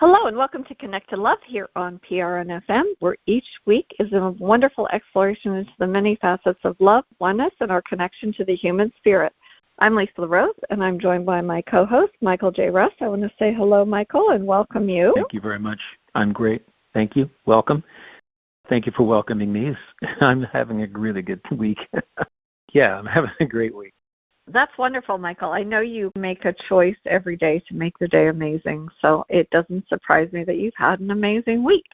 Hello and welcome to Connect to Love here on PRN-FM, where each week is a wonderful exploration into the many facets of love, oneness, and our connection to the human spirit. I'm Lisa LeRose, and I'm joined by my co-host, Michael J. Russ. I want to say hello, Michael, and welcome you. Thank you very much. I'm great. Thank you. Welcome. Thank you for welcoming me. I'm having a really good week. Yeah, I'm having a great week. That's wonderful, Michael. I know you make a choice every day to make your day amazing, so it doesn't surprise me that you've had an amazing week.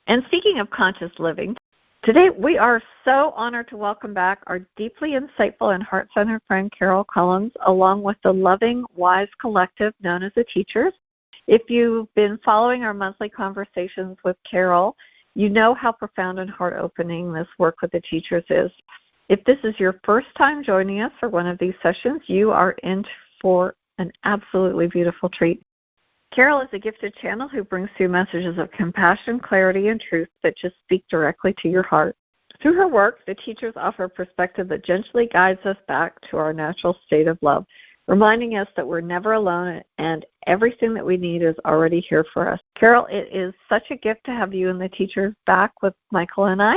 And speaking of conscious living, today we are so honored to welcome back our deeply insightful and heart-centered friend Carol Collins, along with the loving, wise collective known as the Teachers. If you've been following our monthly conversations with Carol, you know how profound and heart-opening this work with the Teachers is. If this is your first time joining us for one of these sessions, you are in for an absolutely beautiful treat. Carol is a gifted channel who brings through messages of compassion, clarity, and truth that just speak directly to your heart. Through her work, the Teachers offer a perspective that gently guides us back to our natural state of love, reminding us that we're never alone and everything that we need is already here for us. Carol, it is such a gift to have you and the Teachers back with Michael and I.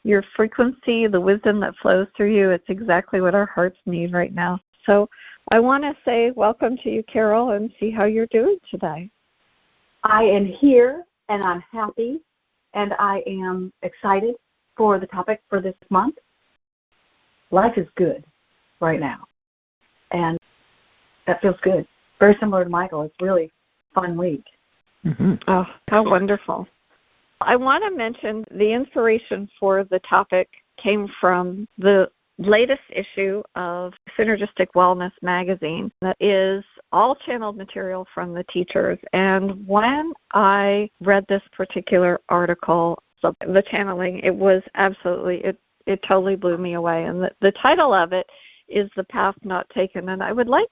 Your frequency, the wisdom that flows through you, it's exactly what our hearts need right now. So I want to say welcome to you, Carol, and see how you're doing today. I am here, and I'm happy, and I am excited for the topic for this month. Life is good right now, and that feels good. Very similar to Michael. It's really a fun week. Mm-hmm. Oh, how wonderful. I want to mention the inspiration for the topic came from the latest issue of Synergistic Wellness magazine that is all channeled material from the Teachers. And when I read this particular article, the channeling, it was absolutely, it totally blew me away. And the title of it is The Path Not Taken. And I would like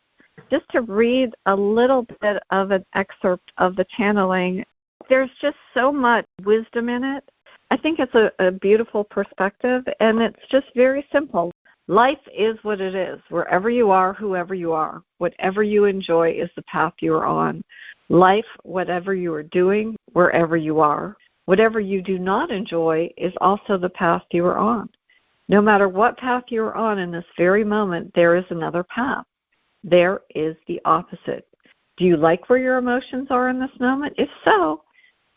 just to read a little bit of an excerpt of the channeling. There's just so much wisdom in it. I think it's a beautiful perspective, and it's just very simple. Life is what it is. Wherever you are, whoever you are, whatever you enjoy is the path you are on. Life, whatever you are doing, wherever you are. Whatever you do not enjoy is also the path you are on. No matter what path you are on in this very moment, there is another path. There is the opposite. Do you like where your emotions are in this moment? If so,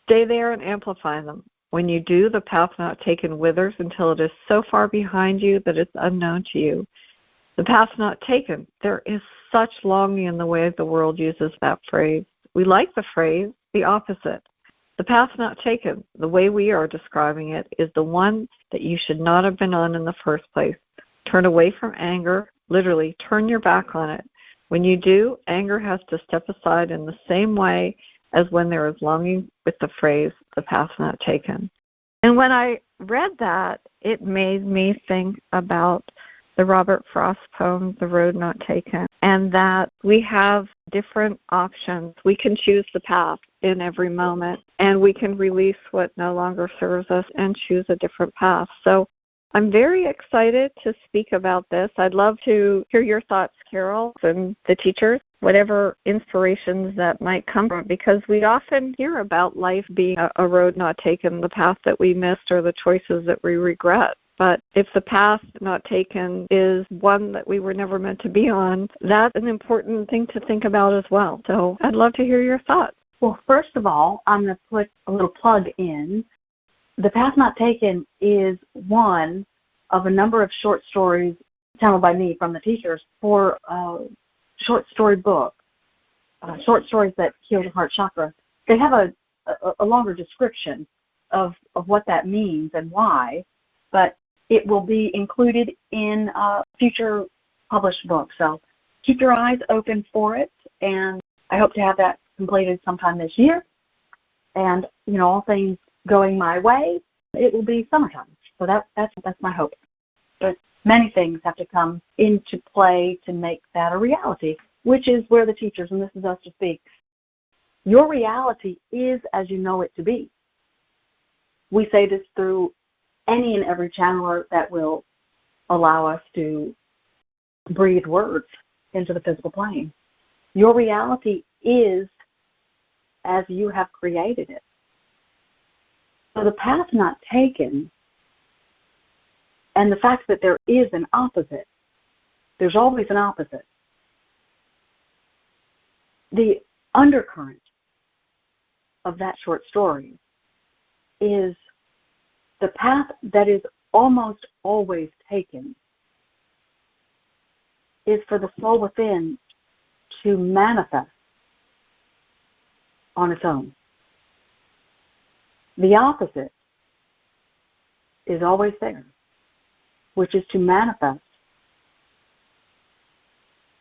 stay there and amplify them. When you do, the path not taken withers until it is so far behind you that it's unknown to you. The path not taken, there is such longing in the way the world uses that phrase. We like the phrase, the opposite. The path not taken, the way we are describing it, is the one that you should not have been on in the first place. Turn away from anger, literally turn your back on it. When you do, anger has to step aside in the same way as when there is longing with the phrase, the path not taken. And when I read that, it made me think about the Robert Frost poem, The Road Not Taken, and that we have different options. We can choose the path in every moment, and we can release what no longer serves us and choose a different path. So I'm very excited to speak about this. I'd love to hear your thoughts, Carol, and the Teachers, whatever inspirations that might come from it, because we often hear about life being a road not taken, the path that we missed or the choices that we regret. But if the path not taken is one that we were never meant to be on, that's an important thing to think about as well. So I'd love to hear your thoughts. Well, first of all, I'm going to put a little plug in. The Path Not Taken is one of a number of short stories channeled by me from the Teachers for short story book, short stories that heal the heart chakra. They have a longer description of what that means and why, but it will be included in future published books. So keep your eyes open for it, and I hope to have that completed sometime this year. And, you know, all things going my way, it will be summertime. So that's my hope. But many things have to come into play to make that a reality, which is where the Teachers, and this is us to speak, your reality is as you know it to be. We say this through any and every channeler that will allow us to breathe words into the physical plane. Your reality is as you have created it. So the path not taken, and the fact that there is an opposite, there's always an opposite. The undercurrent of that short story is the path that is almost always taken is for the soul within to manifest on its own. The opposite is always there, which is to manifest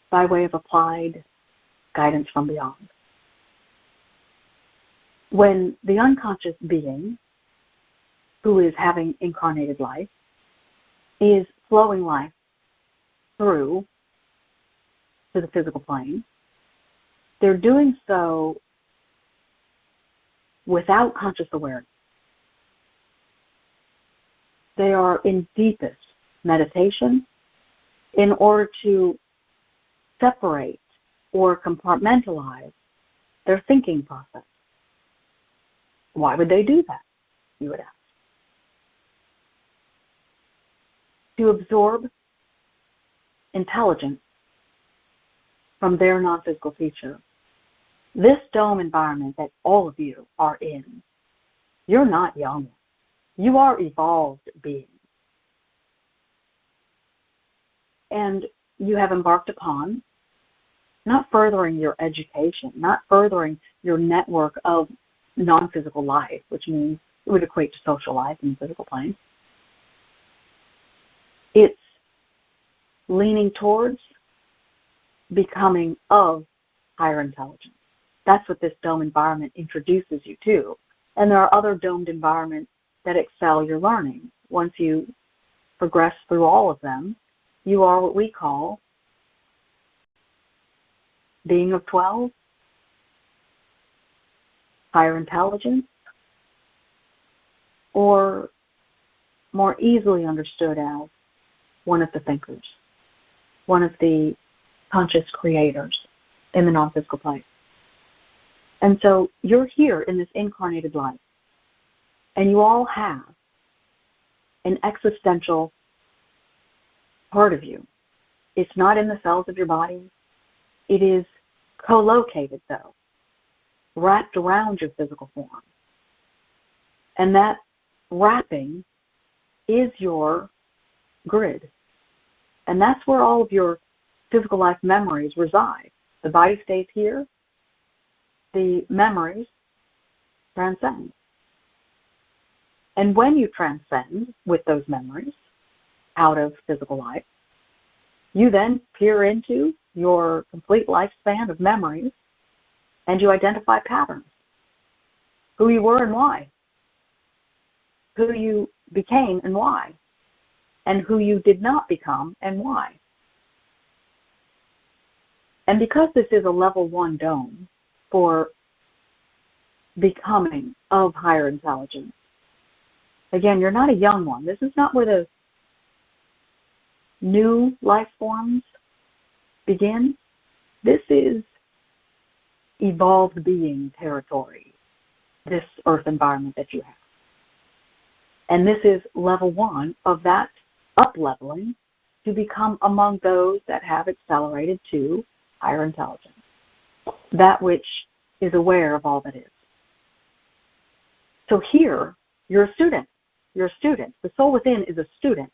by way of applied guidance from beyond. When the unconscious being, who is having incarnated life, is flowing life through to the physical plane, they're doing so without conscious awareness. They are in deepest meditation in order to separate or compartmentalize their thinking process. Why would they do that, you would ask? To absorb intelligence from their non-physical teacher. This dome environment that all of you are in, you're not young. You are evolved beings. And you have embarked upon not furthering your education, not furthering your network of non-physical life, which means it would equate to social life in the physical plane. It's leaning towards becoming of higher intelligence. That's what this dome environment introduces you to. And there are other domed environments that excel your learning. Once you progress through all of them, you are what we call being of 12, higher intelligence, or more easily understood as one of the thinkers, one of the conscious creators in the non-physical plane. And so you're here in this incarnated life, and you all have an existential part of you. It's not in the cells of your body. It is co-located, though, wrapped around your physical form. And that wrapping is your grid. And that's where all of your physical life memories reside. The body stays here. The memories transcend. And when you transcend with those memories out of physical life, you then peer into your complete lifespan of memories and you identify patterns. Who you were and why. Who you became and why. And who you did not become and why. And because this is a level 1 dome for becoming of higher intelligence, again, you're not a young one. This is not where the new life forms begin. This is evolved being territory, this earth environment that you have. And this is level 1 of that up-leveling to become among those that have accelerated to higher intelligence, that which is aware of all that is. So here, you're a student. You're a student. The soul within is a student.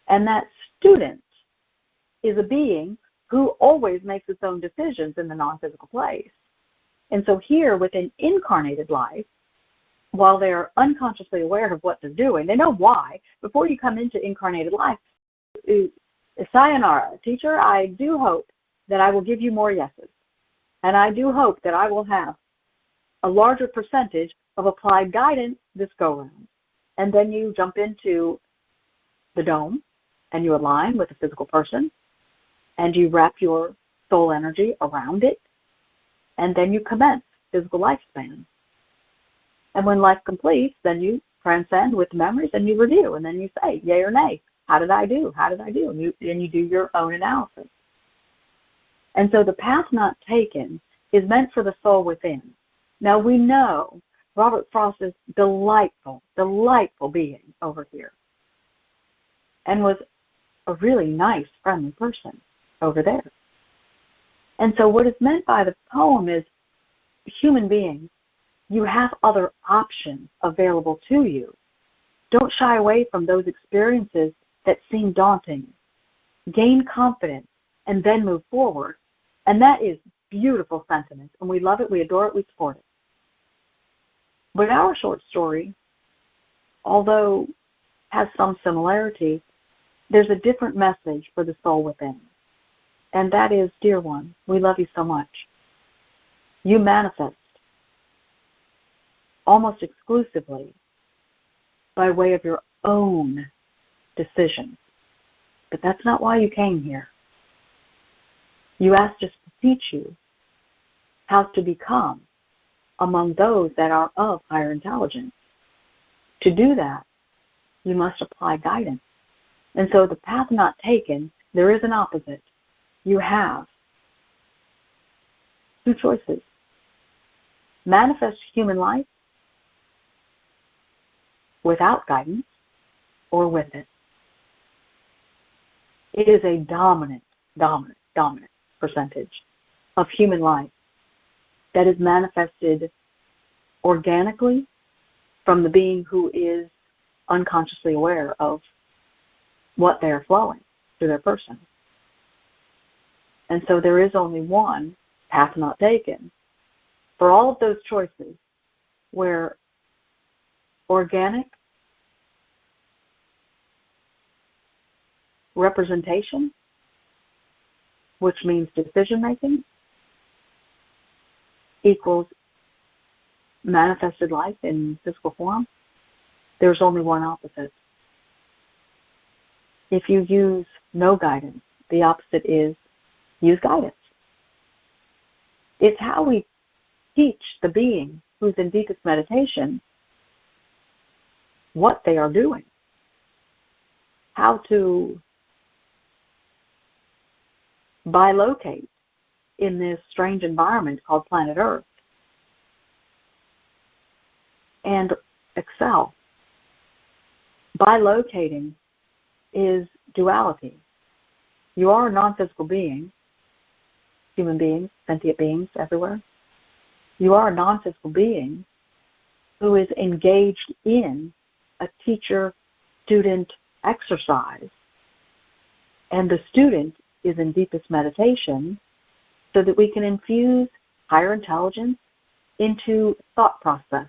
And that student is a being who always makes its own decisions in the non-physical place. And so here, within incarnated life, while they're unconsciously aware of what they're doing, they know why. Before you come into incarnated life, sayonara, teacher, I do hope that I will give you more yeses. And I do hope that I will have a larger percentage of applied guidance this go-round. And then you jump into the dome and you align with the physical person and you wrap your soul energy around it, and then you commence physical lifespan. And when life completes, then you transcend with memories and you review, and then you say, yay or nay, how did I do? How did I do? And you do your own analysis. And so the path not taken is meant for the soul within. Now we know Robert Frost's delightful being over here, and was a really nice, friendly person over there. And so what is meant by the poem is, human beings, you have other options available to you. Don't shy away from those experiences that seem daunting. Gain confidence and then move forward. And that is beautiful sentiment, and we love it, we adore it, we support it. But our short story, although has some similarity, there's a different message for the soul within. And that is, dear one, we love you so much. You manifest almost exclusively by way of your own decisions. But that's not why you came here. You asked us to teach you how to become among those that are of higher intelligence. To do that, you must apply guidance. And so the path not taken, there is an opposite. You have two choices. Manifest human life without guidance or with it. It is a dominant percentage of human life that is manifested organically from the being who is unconsciously aware of what they are flowing through their person. And so there is only one path not taken for all of those choices where organic representation, which means decision-making, equals manifested life in physical form, there's only one opposite. If you use no guidance, the opposite is use guidance. It's how we teach the being who's in deepest meditation what they are doing, how to bilocate in this strange environment called planet Earth and excel. Bilocating is duality. You are a non-physical being, human beings, sentient beings everywhere. You are a non-physical being who is engaged in a teacher-student exercise. And the student is in deepest meditation so that we can infuse higher intelligence into thought process.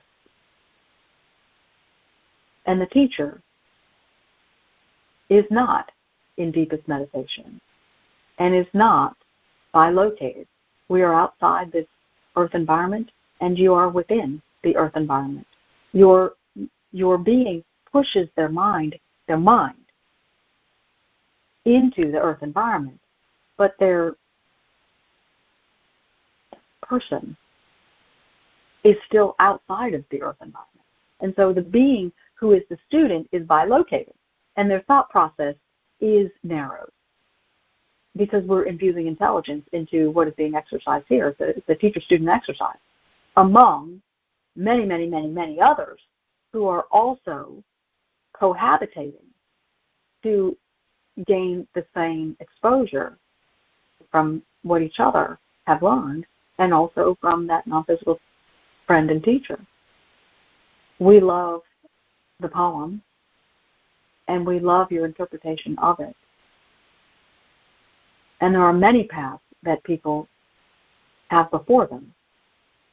And the teacher is not in deepest meditation and is not bilocated. We are outside this earth environment and you are within the earth environment. Your being pushes their mind into the earth environment, but their person is still outside of the earth environment. And so the being who is the student is bilocated, and their thought process is narrowed because we're infusing intelligence into what is being exercised here. It's the teacher-student exercise among many, many, many, many others who are also cohabitating to gain the same exposure from what each other have learned and also from that non-physical friend and teacher. We love the poem and we love your interpretation of it. And there are many paths that people have before them.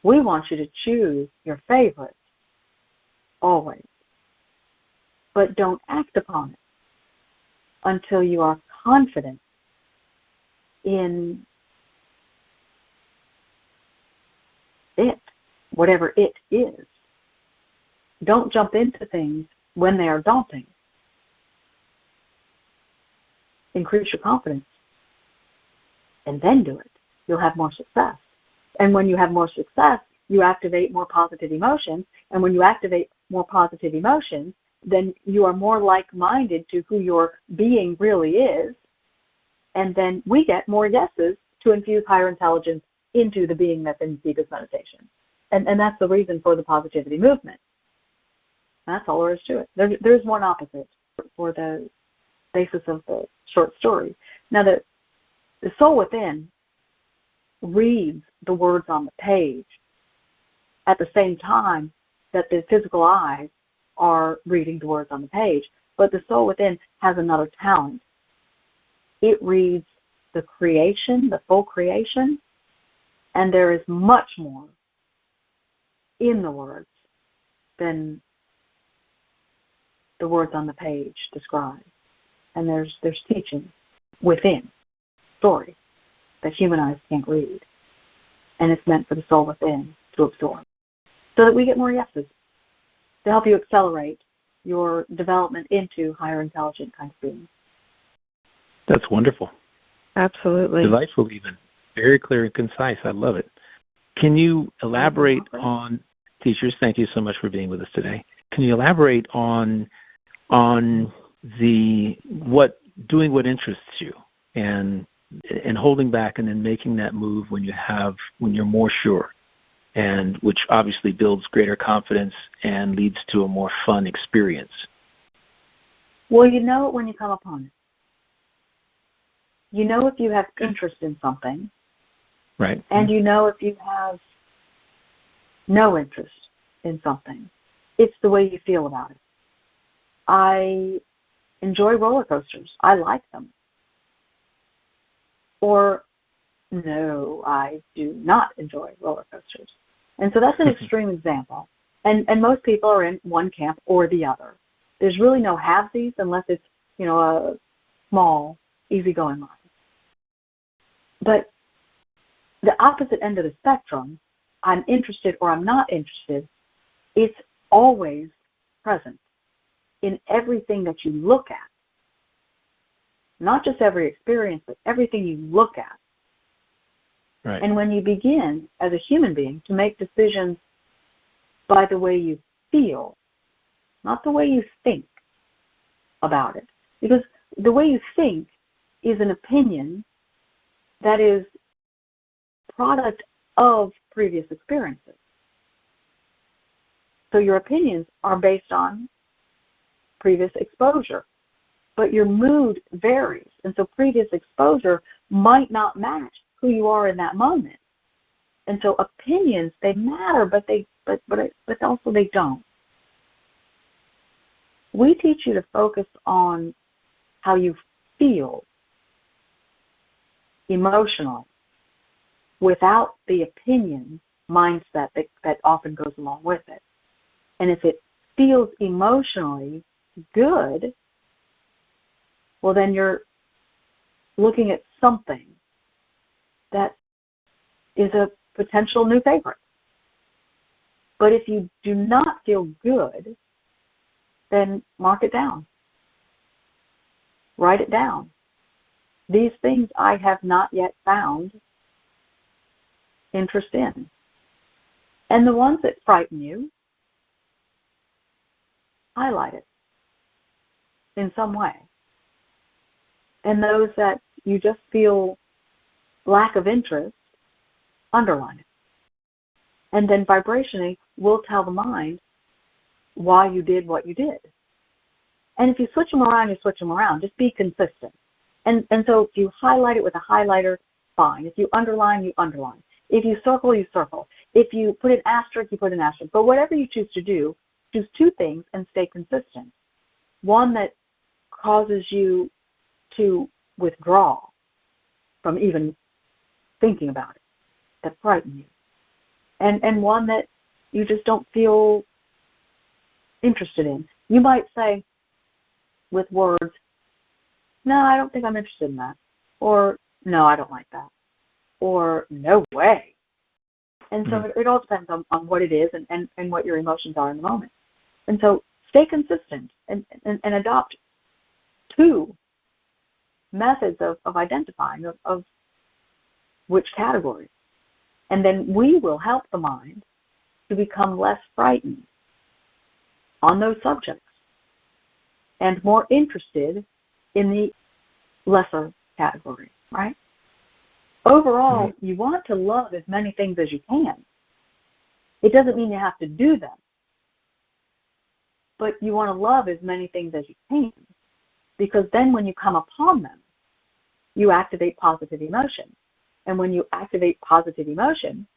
We want you to choose your favorite always, but don't act upon it until you are confident in it, whatever it is. Don't jump into things when they are daunting. Increase your confidence and then do it. You'll have more success. And when you have more success, you activate more positive emotions. And when you activate more positive emotions, then you are more like-minded to who your being really is. And then we get more yeses to infuse higher intelligence into the being that's in deepest meditation. And that's the reason for the positivity movement. That's all there is to it. There's one opposite for the basis of the short story. Now, the soul within reads the words on the page at the same time that the physical eyes are reading the words on the page, but the soul within has another talent. It reads the creation, the full creation, and there is much more in the words than the words on the page describe. And there's teaching within story that human eyes can't read. And it's meant for the soul within to absorb. So that we get more yeses to help you accelerate your development into higher intelligent kind of beings. That's wonderful. Absolutely. Delightful even. Very clear and concise. I love it. Can you elaborate on, teachers, thank you so much for being with us today. Can you elaborate on doing what interests you and holding back and then making that move when you're more sure, and which obviously builds greater confidence and leads to a more fun experience? Well, you know it when you come upon it. You know if you have interest in something. Right. And you know if you have no interest in something. It's the way you feel about it. I enjoy roller coasters. I like them. Or, no, I do not enjoy roller coasters. And so that's an extreme example. And most people are in one camp or the other. There's really no halvesies unless it's, a small, easygoing mind. But the opposite end of the spectrum, I'm interested or I'm not interested, it's always present in everything that you look at. Not just every experience, but everything you look at. Right. And when you begin, as a human being, to make decisions by the way you feel, not the way you think about it. Because the way you think is an opinion that is product of previous experiences. So your opinions are based on previous exposure, but your mood varies. And so previous exposure might not match who you are in that moment. And so opinions, they matter, but also they don't. We teach you to focus on how you feel emotionally without the opinion mindset that often goes along with it. And if it feels emotionally good, well, then you're looking at something that is a potential new favorite. But if you do not feel good, then mark it down. Write it down. These things I have not yet found interest in. And the ones that frighten you, highlight it in some way. And those that you just feel lack of interest, underline it. And then vibrationally, we'll tell the mind why you did what you did. And if you switch them around, you switch them around. Just be consistent. And so if you highlight it with a highlighter, fine. If you underline, you underline. If you circle, you circle. If you put an asterisk, you put an asterisk. But whatever you choose to do, choose two things and stay consistent. One that causes you to withdraw from even thinking about it, that frighten you. And one that you just don't feel interested in. You might say with words, no, I don't think I'm interested in that. Or, no, I don't like that. Or, no way. And so it all depends on what it is and what your emotions are in the moment. And so stay consistent and adopt two methods of identifying of which categories. And then we will help the mind to become less frightened on those subjects and more interested in the lesser category, right? Overall, you want to love as many things as you can. It doesn't mean you have to do them, but you want to love as many things as you can, because then when you come upon them, you activate positive emotion. And when you activate positive emotion,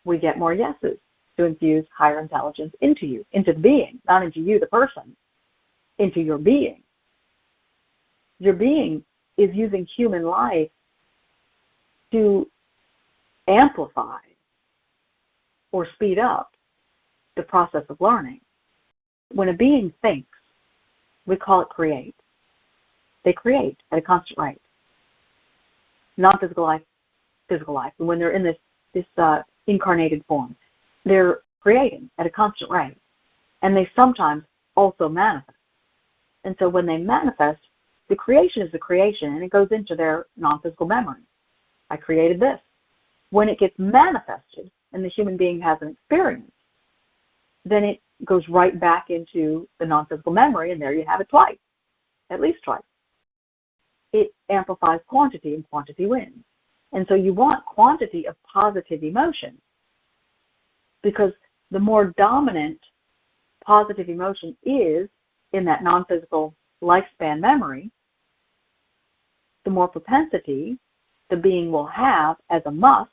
we get more yeses to infuse higher intelligence into you, into the being, not into you, the person, into your being. Your being is using human life to amplify or speed up the process of learning. When a being thinks, we call it create. They create at a constant rate. Non-physical life, physical life. And when they're in this incarnated form, they're creating at a constant rate. And they sometimes also manifest. And so when they manifest, the creation is the creation, and it goes into their non-physical memory. I created this. When it gets manifested and the human being has an experience, then it goes right back into the non-physical memory, and there you have it twice, at least twice. It amplifies quantity, and quantity wins. And so you want quantity of positive emotion, because the more dominant positive emotion is in that non-physical lifespan memory, the more propensity the being will have as a must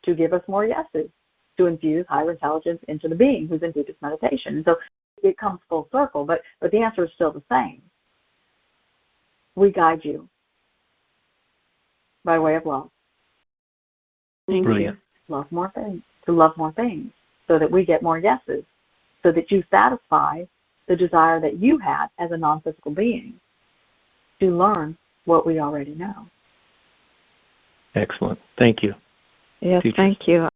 to give us more yeses, to infuse higher intelligence into the being who's in deepest meditation. And so it comes full circle, but the answer is still the same. We guide you by way of love. Brilliant. Love more things, to love more things, so that we get more yeses, so that you satisfy the desire that you had as a non-physical being to learn what we already know. Excellent. Thank you. Yes, Teachers. thank you.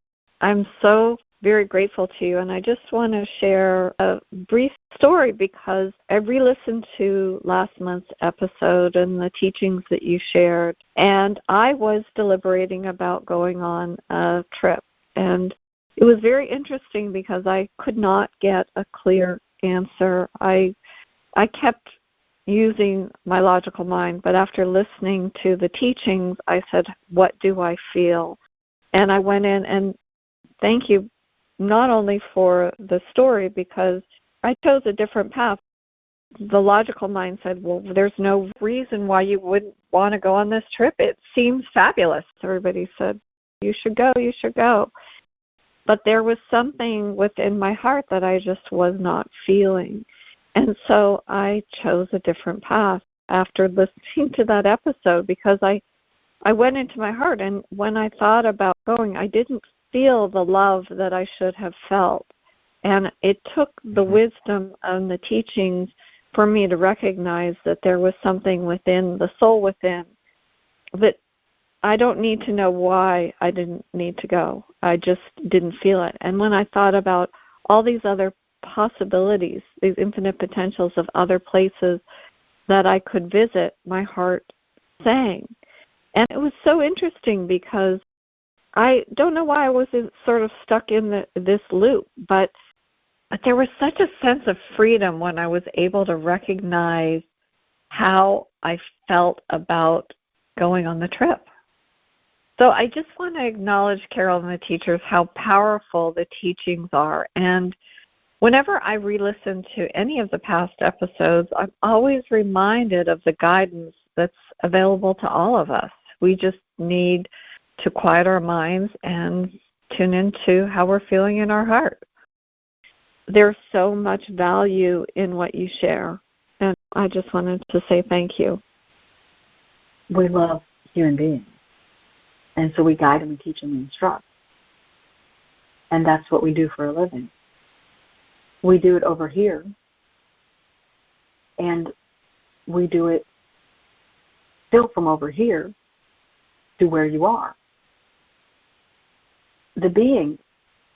I'm so very grateful to you, and I just want to share a brief story because I re-listened to last month's episode and the teachings that you shared, and I was deliberating about going on a trip, and it was very interesting because I could not get a clear answer. I kept using my logical mind, but after listening to the teachings, I said, what do I feel? And I went in, and thank you not only for the story, because I chose a different path. The logical mind said, well, there's no reason why you wouldn't want to go on this trip. It seems fabulous. Everybody said, you should go, you should go. But there was something within my heart that I just was not feeling. And so I chose a different path after listening to that episode, because I went into my heart, and when I thought about going, I didn't feel the love that I should have felt. And it took the wisdom and the teachings for me to recognize that there was something within, the soul within, that I don't need to know why I didn't need to go. I just didn't feel it. And when I thought about all these other possibilities, these infinite potentials of other places that I could visit, my heart sang. And it was so interesting because I don't know why I was sort of stuck in this loop, but there was such a sense of freedom when I was able to recognize how I felt about going on the trip. So I just want to acknowledge, Carol and the teachers, how powerful the teachings are. And whenever I re-listen to any of the past episodes, I'm always reminded of the guidance that's available to all of us. We just need to quiet our minds and tune into how we're feeling in our heart. There's so much value in what you share, and I just wanted to say thank you. We love human beings, and so we guide them and teach them and instruct. And that's what we do for a living. We do it over here, and we do it still from over here to where you are. The being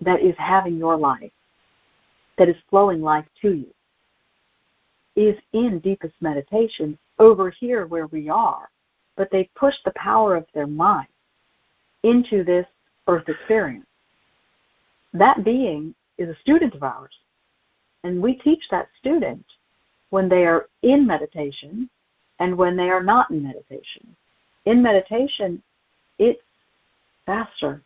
that is having your life, that is flowing life to you, is in deepest meditation over here where we are, but they push the power of their mind into this earth experience. That being is a student of ours, and we teach that student when they are in meditation and when they are not in meditation. in meditation, it's faster.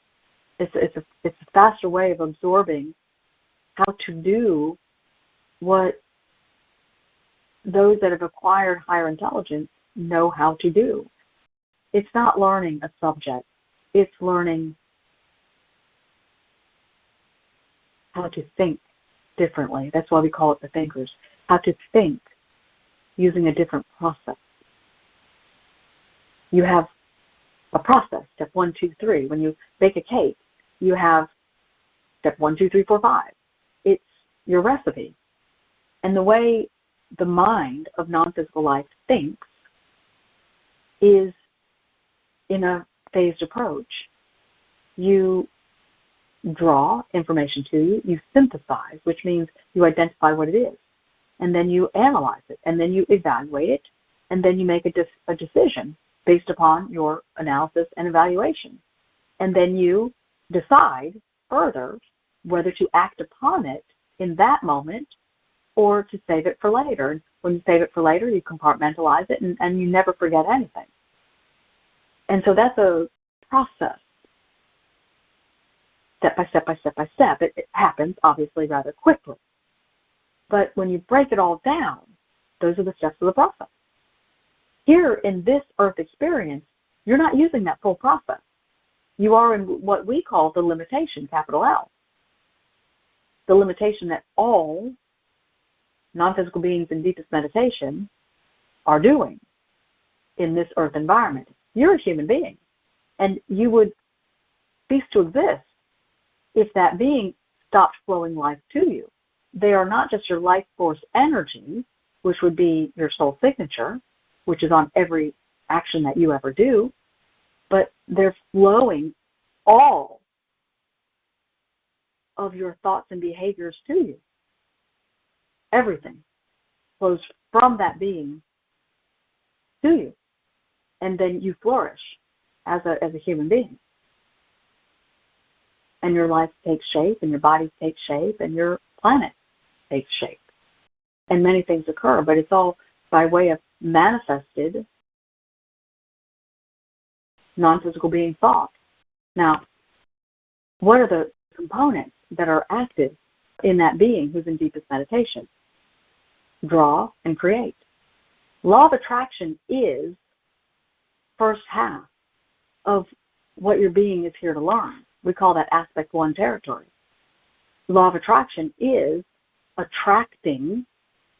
It's a faster way of absorbing how to do what those that have acquired higher intelligence know how to do. It's not learning a subject. It's learning how to think differently. That's why we call it the thinkers. How to think using a different process. You have a process, step 1, 2, 3. When you bake a cake, you have step 1, 2, 3, 4, 5. It's your recipe. And the way the mind of non-physical life thinks is in a phased approach. You draw information to you, you synthesize, which means you identify what it is, and then you analyze it, and then you evaluate it, and then you make a decision based upon your analysis and evaluation. And then you decide further whether to act upon it in that moment or to save it for later. And when you save it for later, you compartmentalize it, and you never forget anything. And so that's a process, step by step by step by step. It happens, obviously, rather quickly. But when you break it all down, those are the steps of the process. Here in this earth experience, you're not using that full process. You are in what we call the limitation, capital L. The limitation that all non-physical beings in deepest meditation are doing in this earth environment. You're a human being, and you would cease to exist if that being stopped flowing life to you. They are not just your life force energy, which would be your soul signature, which is on every action that you ever do, but they're flowing all of your thoughts and behaviors to you. Everything flows from that being to you, and then you flourish as a human being. And your life takes shape, and your body takes shape, and your planet takes shape. And many things occur, but it's all by way of manifested non-physical being thought. Now, what are the components that are active in that being who's in deepest meditation? Draw and create. Law of attraction is first half of what your being is here to learn. We call that aspect 1 territory. Law of attraction is attracting,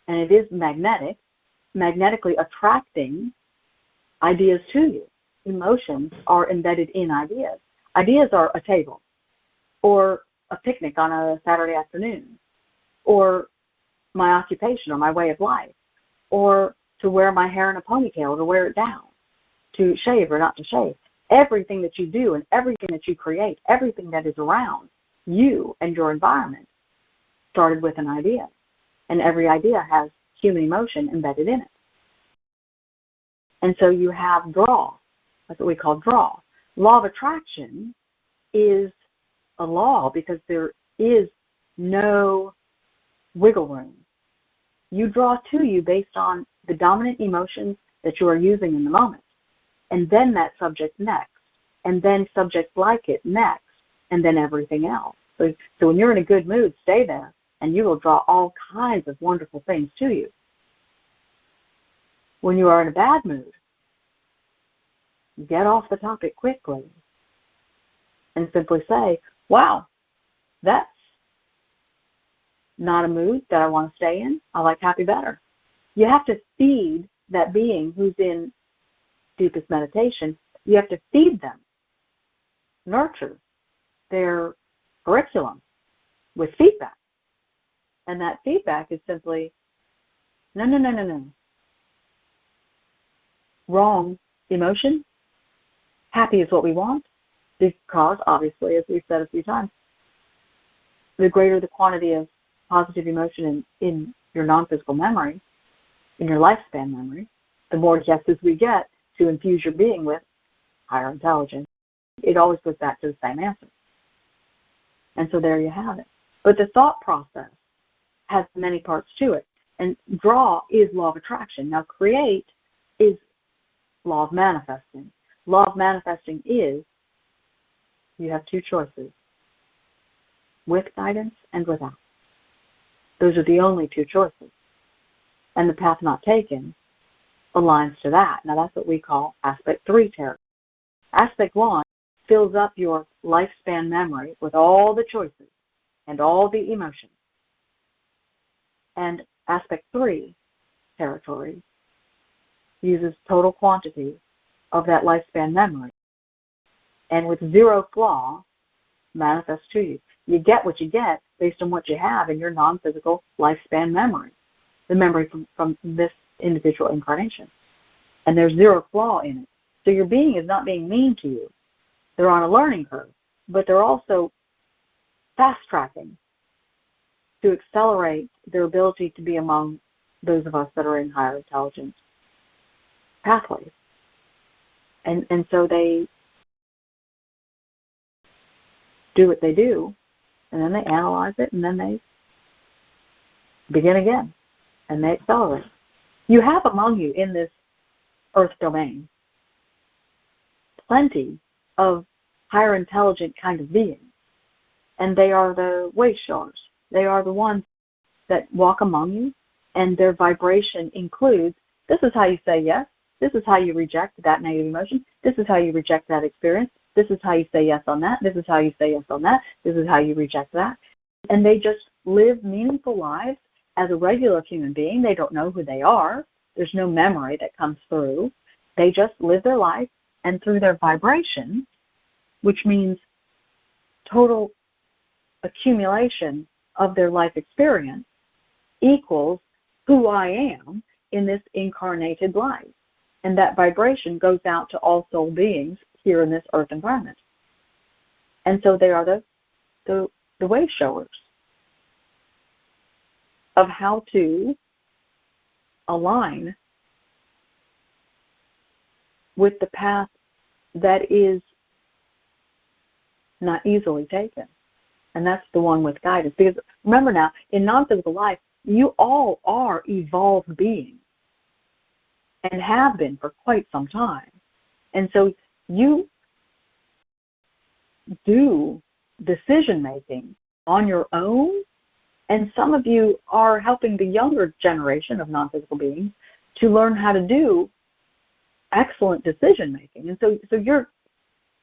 and it is magnetically attracting ideas to you. Emotions are embedded in ideas. Ideas are a table, or a picnic on a Saturday afternoon, or my occupation or my way of life, or to wear my hair in a ponytail or to wear it down, to shave or not to shave. Everything that you do and everything that you create, everything that is around you and your environment started with an idea. And every idea has human emotion embedded in it. And so you have draw. That's what we call draw. Law of attraction is a law because there is no wiggle room. You draw to you based on the dominant emotions that you are using in the moment, and then that subject next, and then subjects like it next, and then everything else. So when you're in a good mood, stay there, and you will draw all kinds of wonderful things to you. When you are in a bad mood, get off the topic quickly and simply say, wow, that's not a mood that I want to stay in. I like happy better. You have to feed that being who's in deepest meditation. You have to feed them, nurture their curriculum with feedback. And that feedback is simply, no. Wrong emotion. Happy is what we want, because obviously, as we've said a few times, the greater the quantity of positive emotion in your non-physical memory, in your lifespan memory, the more yeses we get to infuse your being with higher intelligence. It always goes back to the same answer. And so there you have it. But the thought process has many parts to it. And draw is law of attraction. Now create is law of manifesting. law of manifesting is you have two choices, with guidance and without. Those are the only two choices. And the path not taken aligns to that. Now that's what we call aspect 3 territory. Aspect 1 fills up your lifespan memory with all the choices and all the emotions. And aspect 3 territory uses total quantity of that lifespan memory and with zero flaw manifests to you. You get what you get based on what you have in your non-physical lifespan memory, the memory from this individual incarnation. And there's zero flaw in it. So your being is not being mean to you. They're on a learning curve, but they're also fast-tracking to accelerate their ability to be among those of us that are in higher intelligence pathways. And so they do what they do, and then they analyze it, and then they begin again, and they accelerate. You have among you in this earth domain plenty of higher intelligent kind of beings, and they are the way showers. They are the ones that walk among you, and their vibration includes, this is how you say yes, this is how you reject that negative emotion, this is how you reject that experience, this is how you say yes on that, this is how you say yes on that, this is how you reject that. And they just live meaningful lives as a regular human being. They don't know who they are. There's no memory that comes through. They just live their life, and through their vibration, which means total accumulation of their life experience, equals who I am in this incarnated life. And that vibration goes out to all soul beings here in this earth environment. And so they are the way showers of how to align with the path that is not easily taken. And that's the one with guidance. Because remember now, in non-physical life, you all are evolved beings and have been for quite some time. And so you do decision-making on your own, and some of you are helping the younger generation of non-physical beings to learn how to do excellent decision-making. And so you're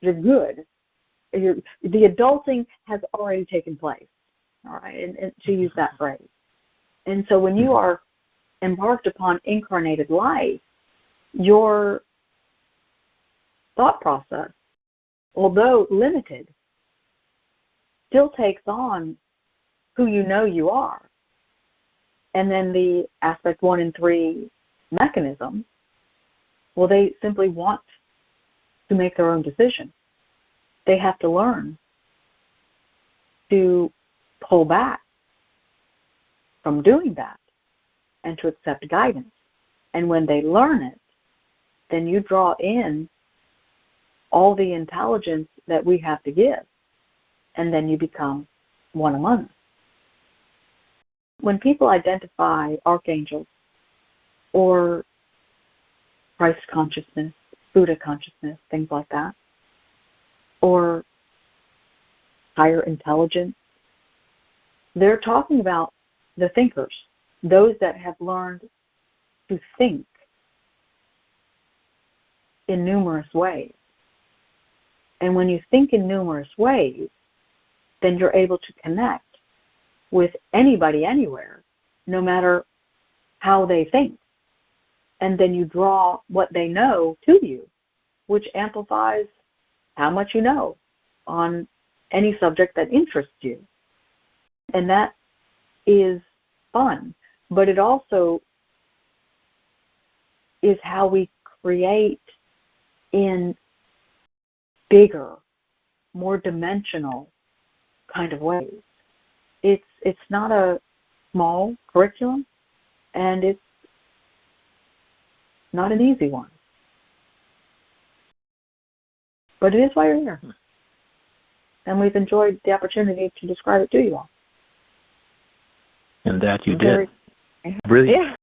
good. The adulting has already taken place, all right, and to use that phrase. And so when you are embarked upon incarnated life, your thought process, although limited, still takes on who you know you are. And then the aspect 1 and 3 mechanisms, well, they simply want to make their own decision. They have to learn to pull back from doing that and to accept guidance. And when they learn it, then you draw in all the intelligence that we have to give, and then you become one among us. When people identify archangels or Christ consciousness, Buddha consciousness, things like that, or higher intelligence, they're talking about the thinkers, those that have learned to think in numerous ways. And when you think in numerous ways, then you're able to connect with anybody anywhere, no matter how they think. And then you draw what they know to you, which amplifies how much you know on any subject that interests you. And that is fun, but it also is how we create in bigger, more dimensional kind of ways. It's not a small curriculum, and it's not an easy one. But it is why you're here. And we've enjoyed the opportunity to describe it to you all. And that you did. Brilliant. Yeah.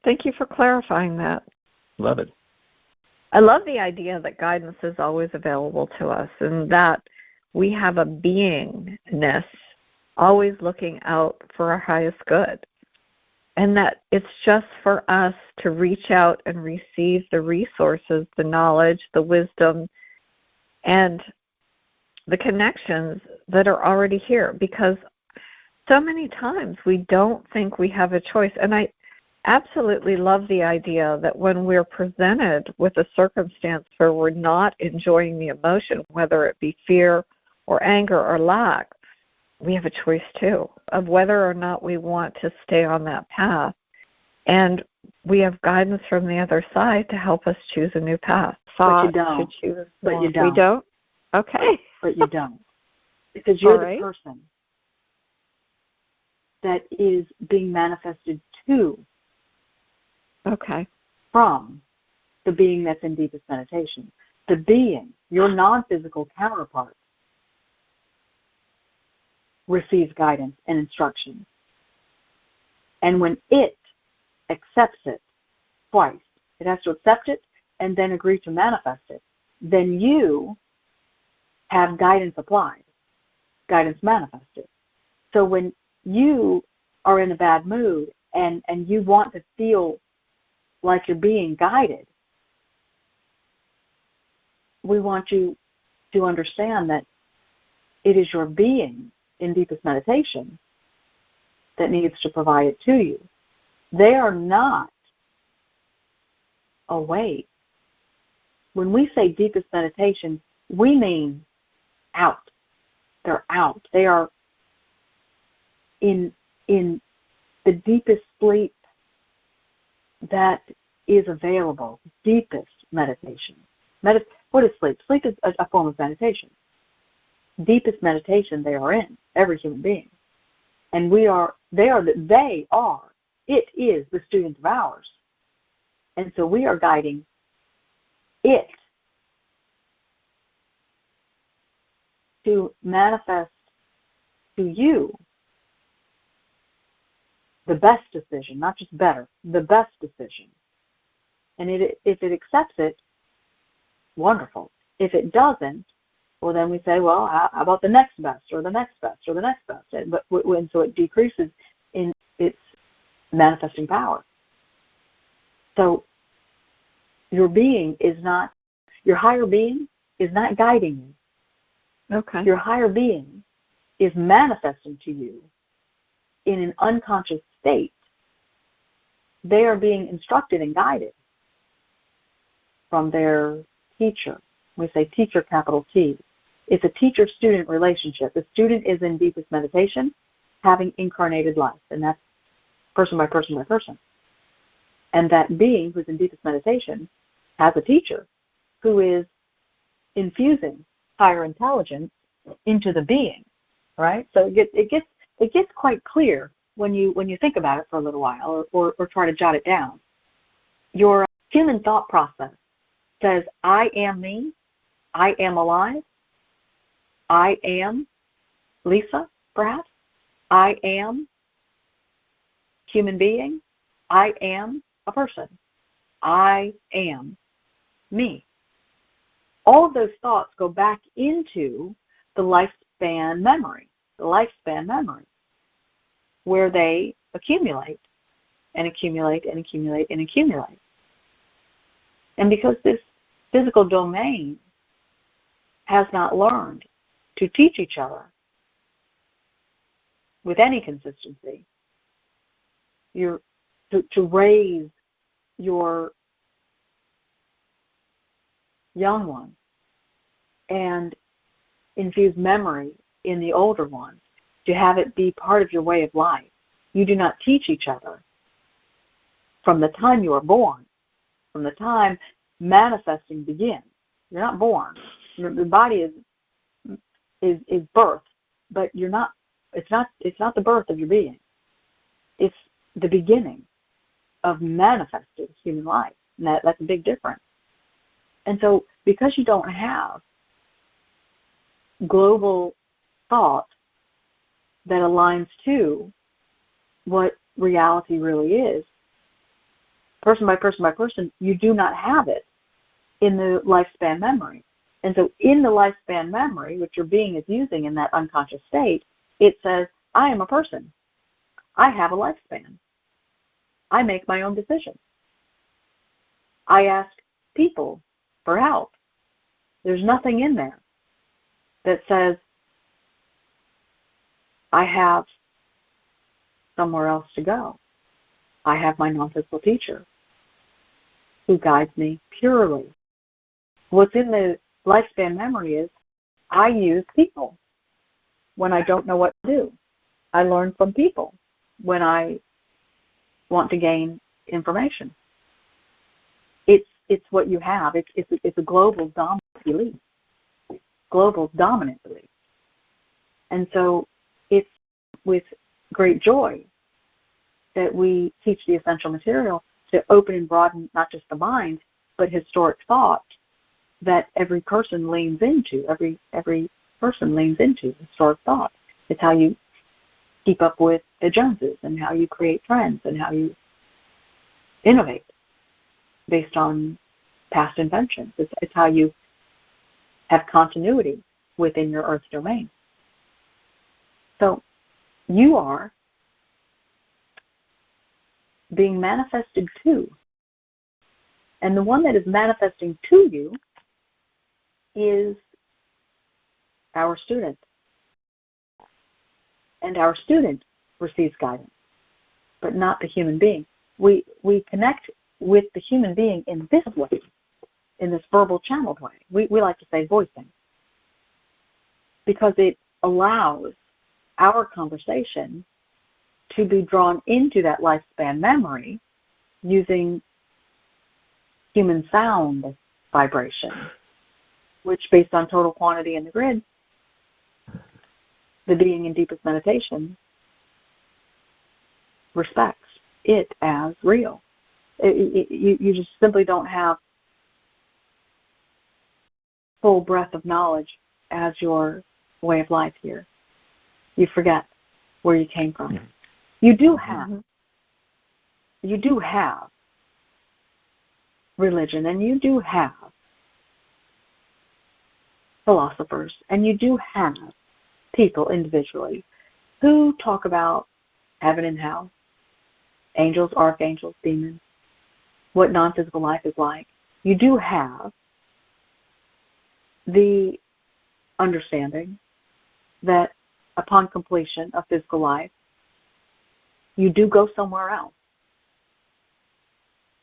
Thank you for clarifying that. Love it. I love the idea that guidance is always available to us and that we have a beingness always looking out for our highest good. And that it's just for us to reach out and receive the resources, the knowledge, the wisdom, and the connections that are already here. Because so many times we don't think we have a choice. And I absolutely love the idea that when we're presented with a circumstance where we're not enjoying the emotion, whether it be fear or anger or lack, we have a choice too of whether or not we want to stay on that path. And we have guidance from the other side to help us choose a new path. But you don't. But you don't. We don't? Okay. But you don't. Because you're right. the person that is being manifested to from the being that's in deepest meditation. The being, your non-physical counterpart, receives guidance and instruction. And when it accepts it twice, it has to accept it and then agree to manifest it, then you have guidance applied, guidance manifested. So when you are in a bad mood and you want to feel like you're being guided, we want you to understand that it is your being in deepest meditation that needs to provide it to you. They are not awake. When we say deepest meditation, we mean out. They're out. They are in the deepest sleep that is available, deepest meditation. What is sleep? Sleep is a form of meditation. Deepest meditation they are in, every human being. And it is the student of ours. And so we are guiding it to manifest to you the best decision, not just better, the best decision. And if it accepts it, wonderful. If it doesn't, well, then we say, well, how about the next best or the next best or the next best? And so it decreases in its manifesting power. So your higher being is not guiding you. Okay. Your higher being is manifesting to you in an unconscious state. They are being instructed and guided from their teacher. We say teacher, capital T. It's a teacher-student relationship. The student is in deepest meditation, having incarnated life, and that's person by person by person. And that being who's in deepest meditation has a teacher who is infusing higher intelligence into the being, right? So it gets quite clear when you think about it for a little while or try to jot it down. Your human thought process says, I am me, I am alive, I am Lisa, perhaps, I am human being, I am a person, I am me. All of those thoughts go back into the lifespan memory, where they accumulate and accumulate and accumulate and accumulate. And because this physical domain has not learned to teach each other with any consistency, to raise your young ones and infuse memory in the older ones, to have it be part of your way of life. You do not teach each other from the time you are born, from the time manifesting begins. You're not born. The body is birth, but you're not. It's not the birth of your being. It's the beginning of manifested human life. And that's a big difference. And so, because you don't have global thought that aligns to what reality really is, person by person by person, you do not have it in the lifespan memory. And so in the lifespan memory, which your being is using in that unconscious state, it says, I am a person. I have a lifespan. I make my own decisions. I ask people for help. There's nothing in there that says, I have somewhere else to go. I have my non-physical teacher who guides me purely. What's in the lifespan memory is I use people when I don't know what to do. I learn from people when I want to gain information. It's what you have. It's a global dominant belief. Global dominant belief. And so it's with great joy that we teach the essential material to open and broaden not just the mind, but historic thought that every person leans into. Every person leans into historic thought. It's how you keep up with the Joneses and how you create trends and how you innovate based on past inventions. It's how you have continuity within your Earth domain. So you are being manifested to. And the one that is manifesting to you is our student. And our student receives guidance, but not the human being. We connect with the human being in this way, in this verbal channeled way. We like to say voicing, because it allows our conversation to be drawn into that lifespan memory using human sound vibration, which based on total quantity in the grid, the being in deepest meditation respects it as real. You just simply don't have full breadth of knowledge as your way of life here. You forget where you came from. Mm-hmm. You do have religion, and you do have philosophers, and you do have people individually who talk about heaven and hell, angels, archangels, demons, what non-physical life is like. You do have the understanding that upon completion of physical life, you do go somewhere else.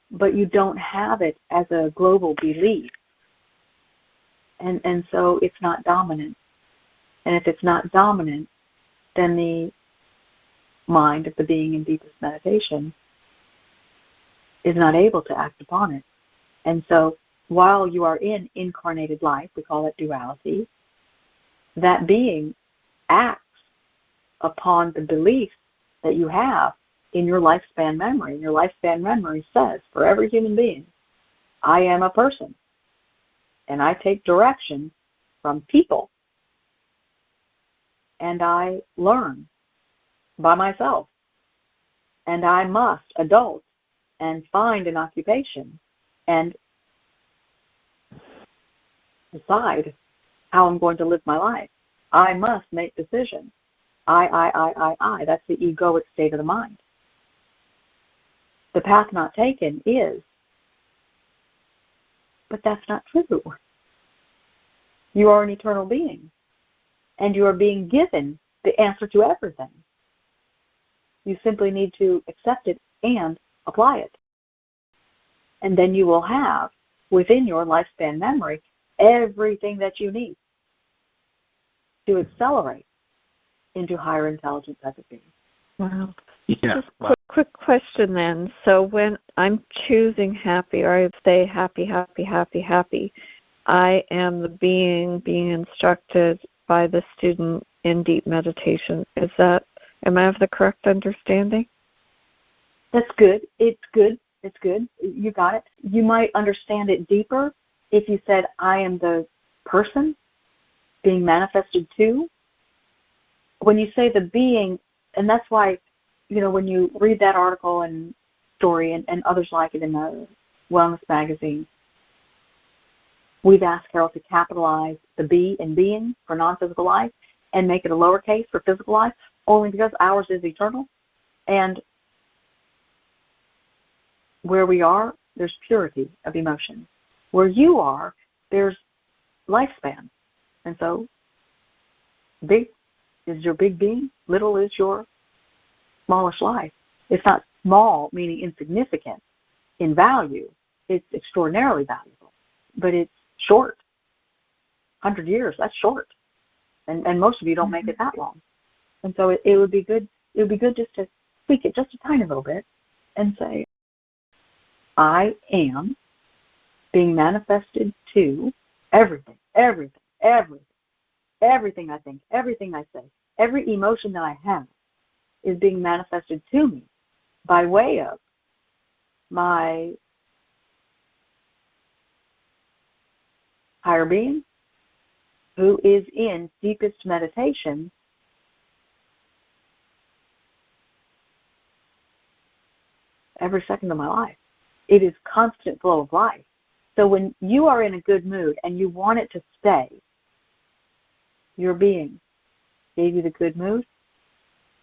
But you don't have it as a global belief. And so it's not dominant. And if it's not dominant, then the mind of the being in deepest meditation is not able to act upon it. And so while you are in incarnated life, we call it duality, that being acts upon the belief that you have in your lifespan memory. And your lifespan memory says, for every human being, I am a person, and I take direction from people, and I learn by myself, and I must adult and find an occupation and decide how I'm going to live my life. I must make decisions. I. That's the egoic state of the mind. The path not taken is, but that's not true. You are an eternal being, and you are being given the answer to everything. You simply need to accept it and apply it. And then you will have, within your lifespan memory, everything that you need to accelerate into higher intelligence as a being. Wow. Yeah. Just quick question then. So when I'm choosing happy, or I say happy, I am the being instructed by the student in deep meditation. Am I of the correct understanding? That's good. It's good. You got it. You might understand it deeper if you said, I am the person being manifested to. When you say the being, and that's why, when you read that article and story and others like it in the Wellness magazine, We've asked Carol to capitalize the B in being for non-physical life and make it a lowercase for physical life, only because ours is eternal. And where we are, there's purity of emotion. Where you are, there's lifespan. And so big is your big being, little is your smallish life. It's not small, meaning insignificant in value. It's extraordinarily valuable. But it's short. 100 years, that's short. And most of you don't make it that long. And so it would be good just to tweak it just a tiny little bit and say, I am being manifested to everything I think, everything I say, every emotion that I have is being manifested to me by way of my higher being, who is in deepest meditation every second of my life. It is constant flow of life. So when you are in a good mood and you want it to stay, your being gave you the good mood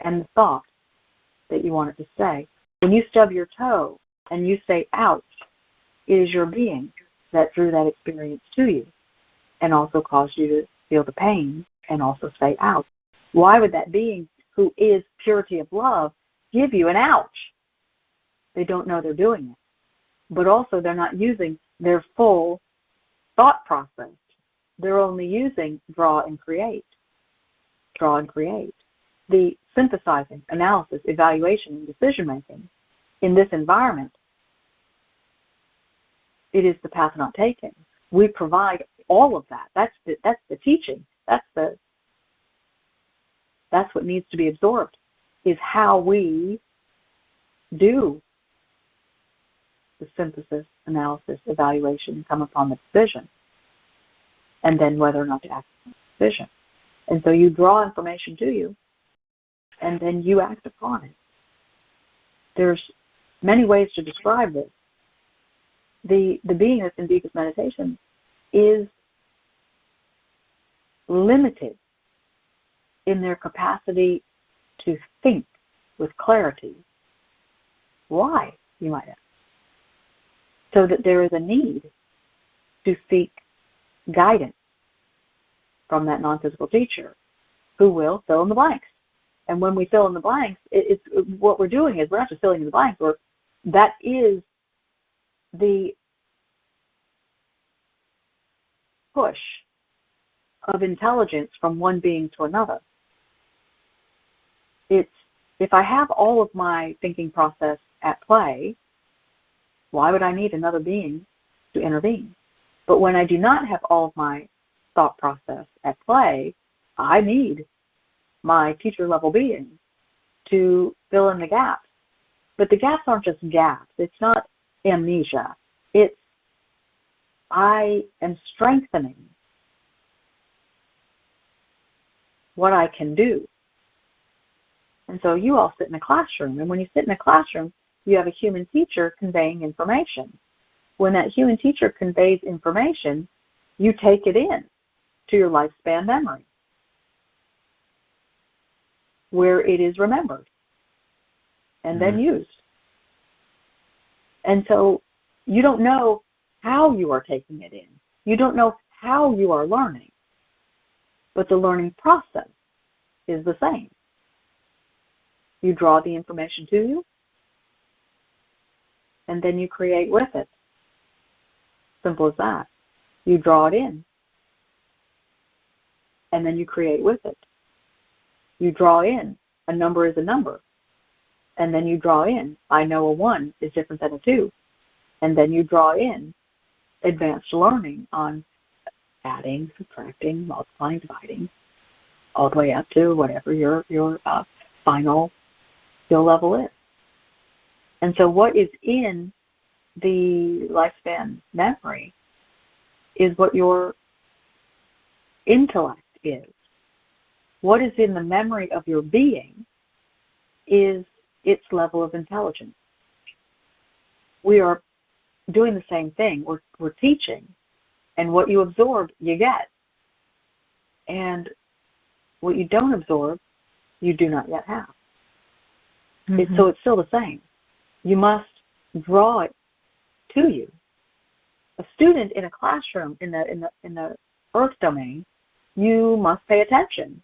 and the thought that you want it to stay. When you stub your toe and you say, ouch, it is your being that drew that experience to you and also caused you to feel the pain and also say, ouch. Why would that being, who is purity of love, give you an ouch? They don't know they're doing it. But also they're not using their full thought process. They're only using draw and create. Draw and create. The synthesizing, analysis, evaluation, and decision-making in this environment, it is the path not taken. We provide all of that. That's the teaching. That's what needs to be absorbed, is how we do the synthesis, analysis, evaluation, and come upon the decision, and then whether or not to act on the decision. And so you draw information to you, and then you act upon it. There's many ways to describe this. The being that's in deepest meditation is limited in their capacity to think with clarity. Why, you might ask? So that there is a need to seek guidance from that non-physical teacher who will fill in the blanks. And when we fill in the blanks, it's what we're doing is we're not just filling in the blanks. That is the push of intelligence from one being to another. It's, if I have all of my thinking process at play, why would I need another being to intervene? But when I do not have all of my thought process at play, I need my teacher-level being to fill in the gaps. But the gaps aren't just gaps. It's not amnesia. It's I am strengthening what I can do. And so you all sit in a classroom, and when you sit in a classroom, you have a human teacher conveying information. When that human teacher conveys information, you take it in to your lifespan memory, where it is remembered and then used. And so you don't know how you are taking it in. You don't know how you are learning, but the learning process is the same. You draw the information to you, and then you create with it. Simple as that. You draw it in, and then you create with it. You draw in, a number is a number, and then you draw in, I know a 1 is different than a 2, and then you draw in advanced learning on adding, subtracting, multiplying, dividing, all the way up to whatever your final skill level is. And so what is in the lifespan memory is what your intellect is. What is in the memory of your being is its level of intelligence. We are doing the same thing. We're teaching, And what you absorb, you get. And what you don't absorb, you do not yet have. Mm-hmm. So it's still the same. You must draw it to you. A student in a classroom in the earth domain, you must pay attention.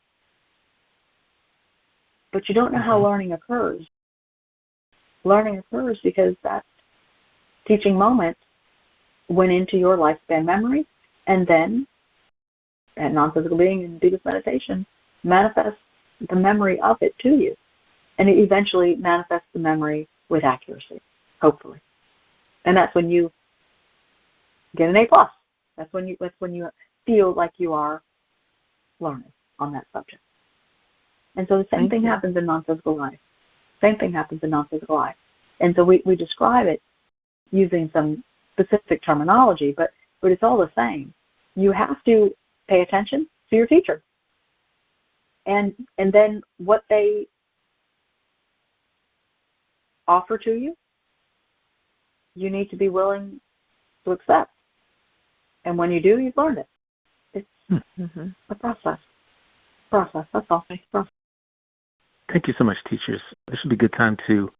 But you don't know how learning occurs. Learning occurs because that teaching moment went into your lifespan memory, and then that non-physical being in deepest meditation manifests the memory of it to you. And it eventually manifests the memory with accuracy, hopefully. And that's when you get an A+. That's when you feel like you are learning on that subject. And so the same thing happens in non-physical life. Same thing happens in non-physical life. And so we describe it using some specific terminology, but it's all the same. You have to pay attention to your teacher. And then what they offer to you, you need to be willing to accept. And when you do, you've learned it. It's a process. That's all. Thank you so much, teachers. This would be a good time to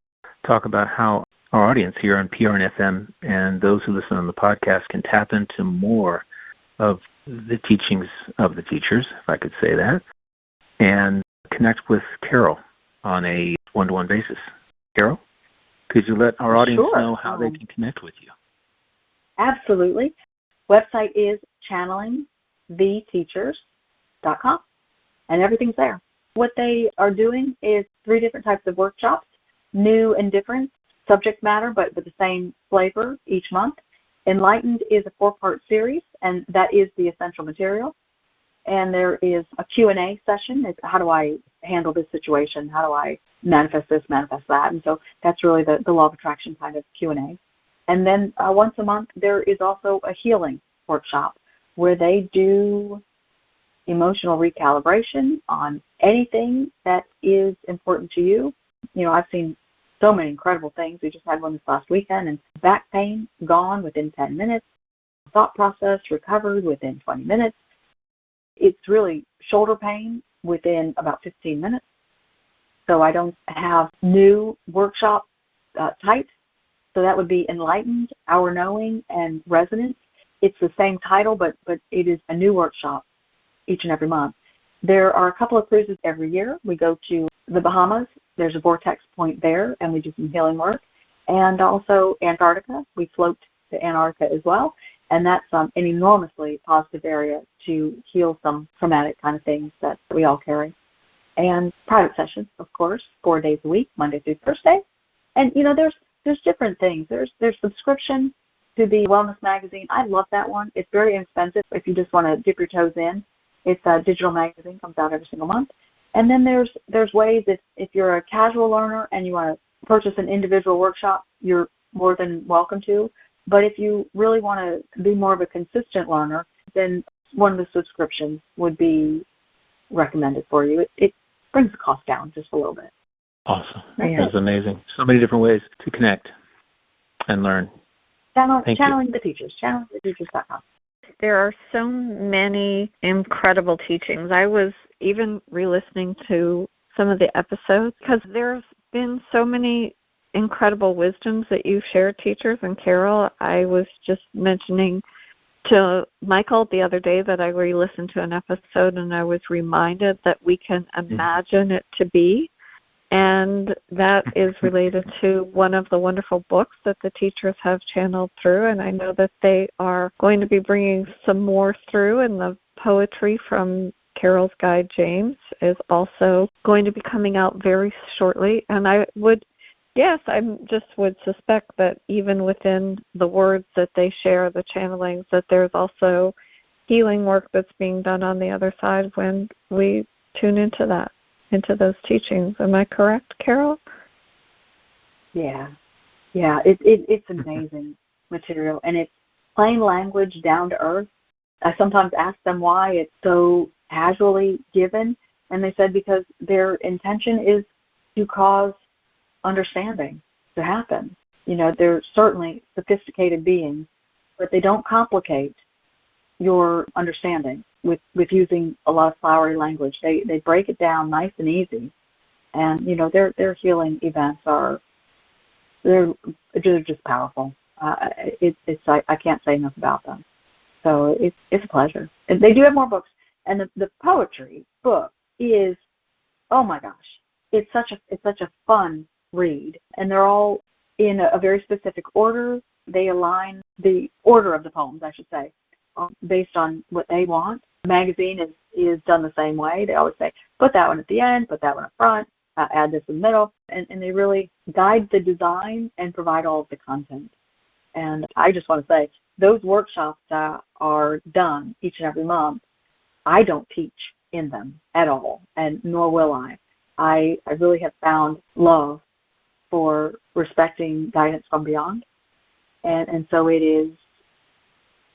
talk about how our audience here on PRN-FM and those who listen on the podcast can tap into more of the teachings of the teachers, if I could say that, and connect with Carol on a one-to-one basis. Carol, could you let our audience know how they can connect with you? Absolutely. Website is channelingtheteachers.com, and everything's there. What they are doing is 3 different types of workshops, new and different subject matter, but with the same flavor each month. Enlightened is a 4-part series, and that is the essential material. And there is a Q&A session. It's how do I handle this situation? How do I manifest this, manifest that? And so that's really the law of attraction kind of Q&A. And then once a month, there is also a healing workshop where they do emotional recalibration on anything that is important to you. You know, I've seen so many incredible things. We just had one this last weekend, and back pain gone within 10 minutes, thought process recovered within 20 minutes. It's really shoulder pain within about 15 minutes. So I don't have new workshop types. So that would be Enlightened, Our Knowing, and Resonance. It's the same title, but it is a new workshop each and every month. There are a couple of cruises every year. We go to the Bahamas. There's a vortex point there, and we do some healing work. And also Antarctica. We float to Antarctica as well. And that's an enormously positive area to heal some traumatic kind of things that we all carry. And private sessions, of course, 4 days a week, Monday through Thursday. And, you know, there's different things. There's subscription to the Wellness Magazine. I love that one. It's very inexpensive if you just want to dip your toes in. It's a digital magazine, comes out every single month. And then there's ways if you're a casual learner and you want to purchase an individual workshop, you're more than welcome to. But if you really want to be more of a consistent learner, then one of the subscriptions would be recommended for you. It brings the cost down just a little bit. Awesome. That's amazing. So many different ways to connect and learn. Channeling the Teachers, channelingtheteachers.com. There are so many incredible teachings. I was even re-listening to some of the episodes because there's been so many incredible wisdoms that you've shared, teachers. And Carol, I was just mentioning to Michael the other day that I re-listened to an episode and I was reminded that we can imagine it to be. And that is related to one of the wonderful books that the teachers have channeled through. And I know that they are going to be bringing some more through. And the poetry from Carol's Guide James is also going to be coming out very shortly. And I would suspect that even within the words that they share, the channelings, that there's also healing work that's being done on the other side when we tune into that. Into those teachings. Am I correct, Carol? Yeah. It's amazing material, and it's plain language, down to earth. I sometimes ask them why it's so casually given, and they said because their intention is to cause understanding to happen. You know, they're certainly sophisticated beings, but they don't complicate your understanding with using a lot of flowery language. They break it down nice and easy, and their healing events they're just powerful. I can't say enough about them. So it's a pleasure. And they do have more books, and the poetry book is, oh my gosh, it's such a fun read, and they're all in a very specific order. They align the order of the poems, I should say, based on what they want. The magazine is done the same way. They always say, put that one at the end, put that one up front, add this in the middle, and they really guide the design and provide all of the content. And I just want to say, those workshops that are done each and every month, I don't teach in them at all, and nor will I. I really have found love for respecting guidance from beyond, and so it is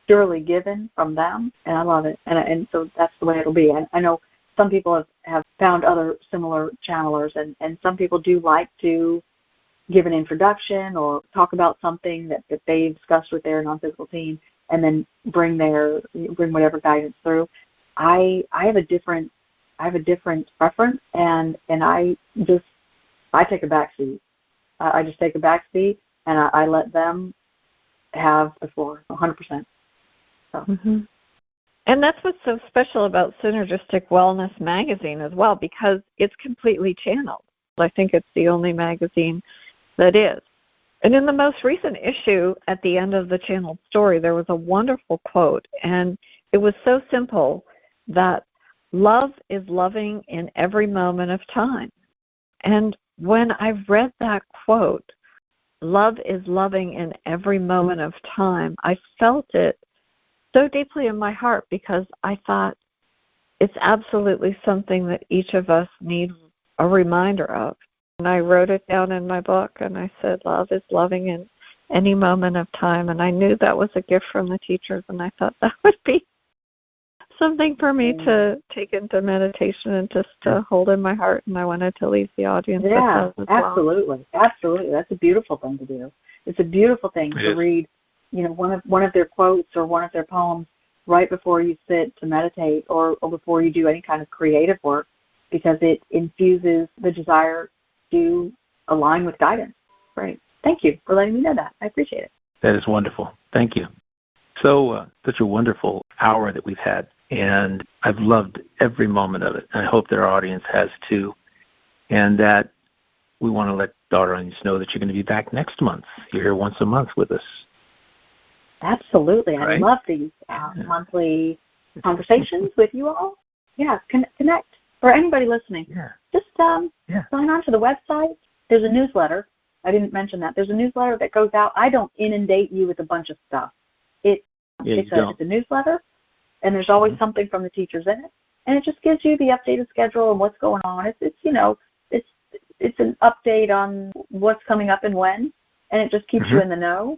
purely given from them, and I love it, and so that's the way it'll be. And I know some people have found other similar channelers, and some people do like to give an introduction or talk about something that they've discussed with their non-physical team, and then bring whatever guidance through. I have a different preference, and I take a back seat. I just take a back seat, and I let them have the floor 100%. So. Mm-hmm. And that's what's so special about Synergistic Wellness magazine as well, because it's completely channeled. I think it's the only magazine that is. And in the most recent issue, at the end of the channeled story, there was a wonderful quote, and it was so simple that love is loving in every moment of time. And when I read that quote, love is loving in every moment of time, I felt it so deeply in my heart, because I thought it's absolutely something that each of us needs a reminder of. And I wrote it down in my book, and I said, love is loving in any moment of time. And I knew that was a gift from the teachers, and I thought that would be something for me to take into meditation and just to hold in my heart. And I wanted to leave the audience with that as absolutely. well. Absolutely. That's a beautiful thing to do. It's a beautiful thing to read, one of their quotes or one of their poems right before you sit to meditate or before you do any kind of creative work, because it infuses the desire to align with guidance. Great. Thank you for letting me know that. I appreciate it. That is wonderful. Thank you. So such a wonderful hour that we've had, and I've loved every moment of it. I hope that our audience has too, and that we want to let the audience know that you're going to be back next month. You're here once a month with us. Absolutely. Right? I love these monthly conversations with you all. Yeah, connect. For anybody listening, just sign on to the website. There's a newsletter. I didn't mention that. There's a newsletter that goes out. I don't inundate you with a bunch of stuff. It's a newsletter, and there's always something from the teachers in it, and it just gives you the updated schedule and what's going on. It's an update on what's coming up and when, and it just keeps you in the know.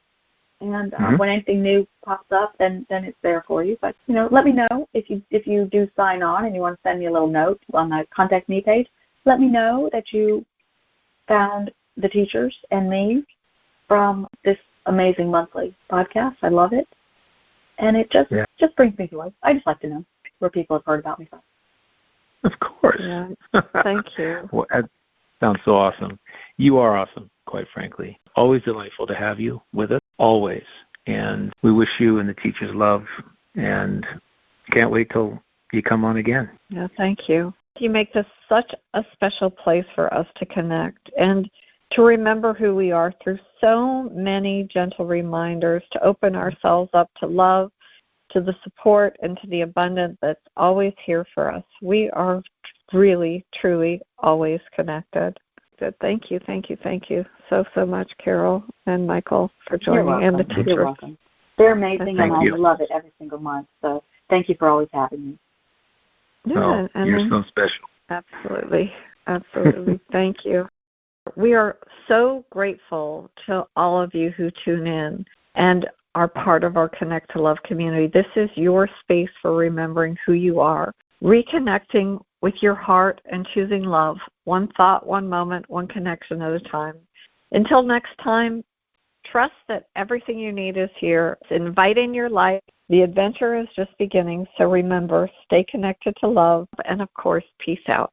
And when anything new pops up, then it's there for you. But let me know if you do sign on and you want to send me a little note on the Contact Me page. Let me know that you found the teachers and me from this amazing monthly podcast. I love it, and it just brings me joy. I just like to know where people have heard about me from. Of course. Yeah. Thank you. Well, that sounds so awesome. You are awesome, quite frankly. Always delightful to have you with us. Always. And we wish you and the teachers love, and can't wait till you come on again. Yeah, thank you. You make this such a special place for us to connect and to remember who we are through so many gentle reminders, to open ourselves up to love, to the support, and to the abundance that's always here for us. We are really, truly always connected. Good. Thank you so much, Carol and Michael, for joining, and the teachers. You're welcome. They're amazing, and I you. love it every single month. So thank you for always having me. Yeah, you're so special. Absolutely. Thank you. We are so grateful to all of you who tune in and are part of our Connect to Love community. This is your space for remembering who you are, reconnecting with your heart, and choosing love, one thought, one moment, one connection at a time. Until next time, trust that everything you need is here. Invite in your life The adventure is just beginning, so remember, stay connected to love, and of course, peace out.